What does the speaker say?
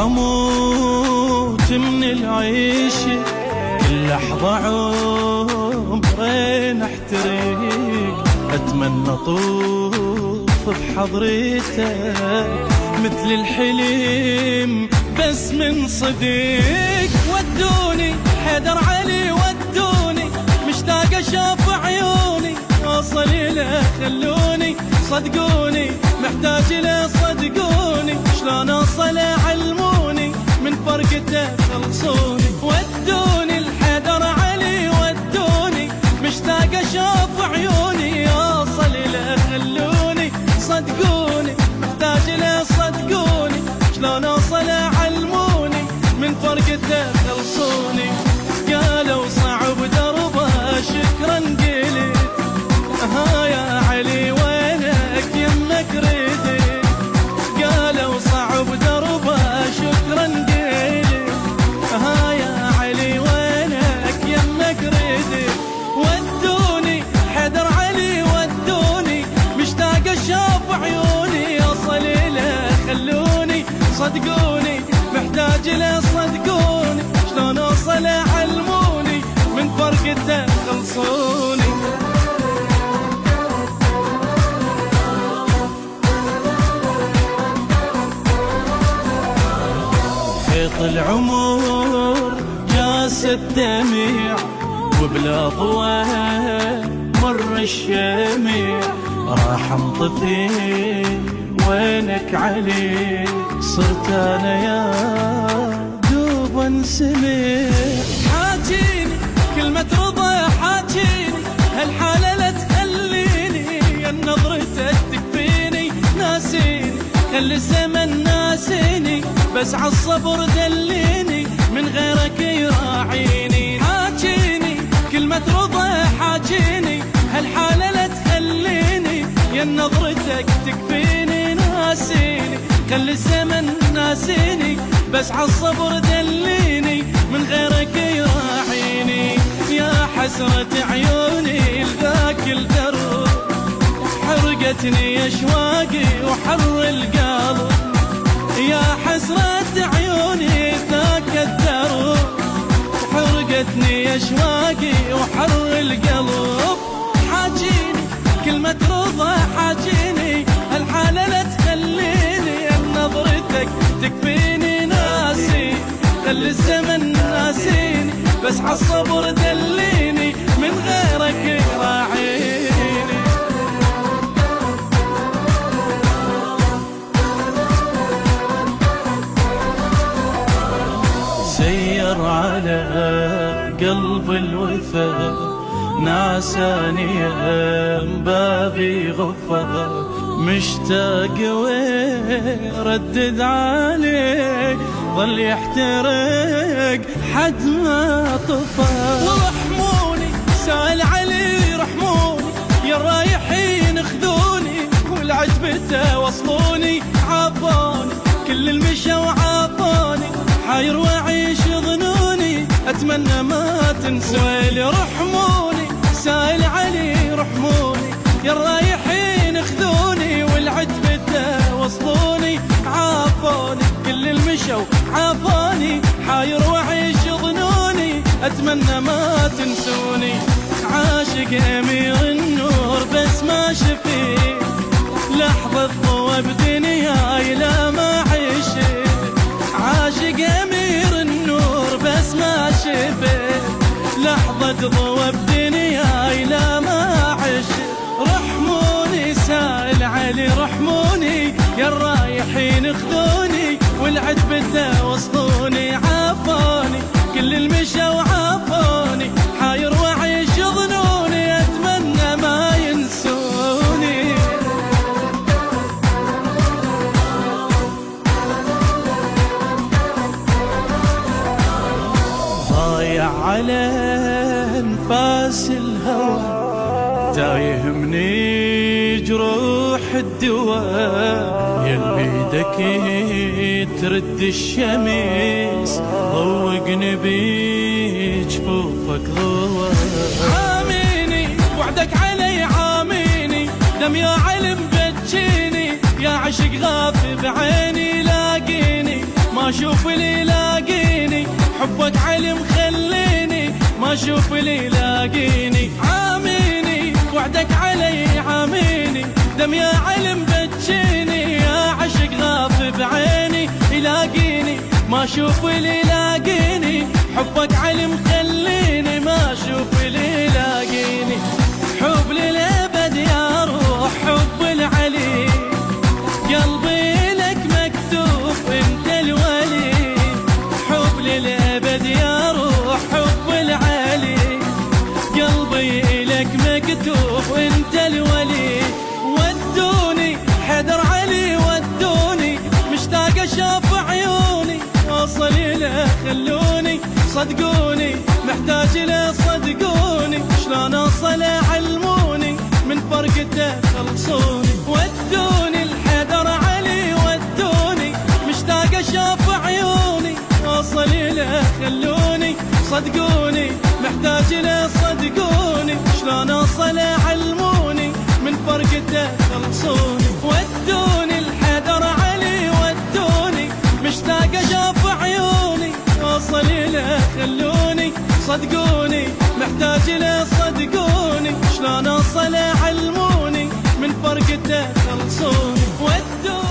اموت من العيشه، كل لحظه عمرين احترق، اتمنى اطوف بحضرتك مثل الحلم بس من صديق. ودوني حيدر علي ودوني، مشتاق اشوف عيوني اوصل له، خلوني صدقوني محتاج له صدقوني، شلون اوصل علموني من فرقته خلصوني. ودوني الحيدر علي ودوني، مشتاق اشوف عيوني اوصل له، خلوني صدقوني محتاج له صدقوني، شلون اوصل علموني من فرقته خلصوني. قالوا صعب دربه شكرا قلت، ها يا علي وينك يمك ردت. قالوا صعب دربه شكرا قلت، ها يا علي وينك يمك ردت. ودوني حيدر علي ودوني، مشتاق اشوف عيوني اوصل له، خلوني صدقوني محتاج له صدقوني، شلون اوصل علموني من فرقته خلصوني. خيط العمر جاس الدمع، وبلا ضوء مر الشمع، راح انطفي وينك علي، صرت انا يا دوب انسمع. حاجيني كلمة رضا حاجيني، هالحالة لا تخليني، يا نظرتك تكفيني، ناسيني خلي الزمن ناسيني، بس عالصبر دليني من غيرك يراعيني. حاجيني كلمة رضا حاجيني، هالحالة لا تخليني، يا نظرتك تكفيني، ناسيني خلي الزمن ناسيني، بس عالصبر دليني من غيرك يراعيني. يا حسرة عيوني لذاك الدرب، حرقتني اشواقي وحر القلب. يا حسرة عيوني ذاك الدرب، حرقتني اشواقي وحر القلب. حاجيني كلمة رضا حاجيني، هالحالة لا تخليني، نظرتك تكفيني، ناسي خلي الزمن ناسيني، بس عالصبر دليني من غيرك يراعيني. سير على قلب الوفا، ناساني بابي غفا، مشتاق ويردد عليه، ظل يحترق حد ما طفى. ورحموني سائل علي رحموني، يا الرايحين خذوني، والعجبته وصلوني، عافوني كل المشى وعافوني، حاير واعيش ظنوني، اتمنى ما تنسوني. رحموني سائل علي رحموني، يا الرايحين خذوني، والعجبته وصلوني، عافوني كل المشوا عافوني، حاير واعيش ظنوني، اتمنى ما تنسوني. عاشق امير النور بس ما شفيت، لحظة ضوى بدنياي لا ما عشت. عاشق امير النور بس ما شفت، لحظة ضوى بدنياي لا ما عشت. رحموني سائل علي رحموني، يا الرايحين خذوني، والعتبته وصلوني، عافوني كل المشى وعافوني، حاير واعيش ظنوني، اتمنى ما ينسوني. ضايع على انفاس الهوى، تايه مني جروح الدواء، يلي ايدك ترد الشمس، ضوقني بجفوفك ضوء. عاميني وعدك علي عاميني، دم يا علم بتجيني، يا عشق غاف بعيني لاقيني، ما اشوف اشوف اللي يلاقيني، حبك علي مخليني ما اشوف اللي يلاقيني. عاميني وعدك علي عاميني، دم يا علم بتجيني، يا عشق غاف بعيني يلاقيني ما اشوف اللي يلاقيني. حبك علي مخليني ما اشوف اللي يلاقيني. حب للابد يا روح حب العلي، قلبي لك مكتوب انت الولي. حب للابد يا روح حب العلي، قلبي لك مكتوب انت الولي. ودوني حيدر علي ودوني، مشتاق اشوف عيوني واصل له خلوني. صدقوني محتاج له صدقوني، شلون اوصل علموني من فرقته خلصوني. ودوني الحيدر علي ودوني، مشتاق اشوف عيوني واصل له خلوني. صدقوني محتاج له صدقوني، شلون اوصل علموني من فرقته خلصوني. ودوني الحيدر علي ودوني، مشتاق اشوف عيوني واصل له خلوني. صدقوني محتاج له صدقوني، شلون اوصل علموني من فرقته خلصوني. ودوني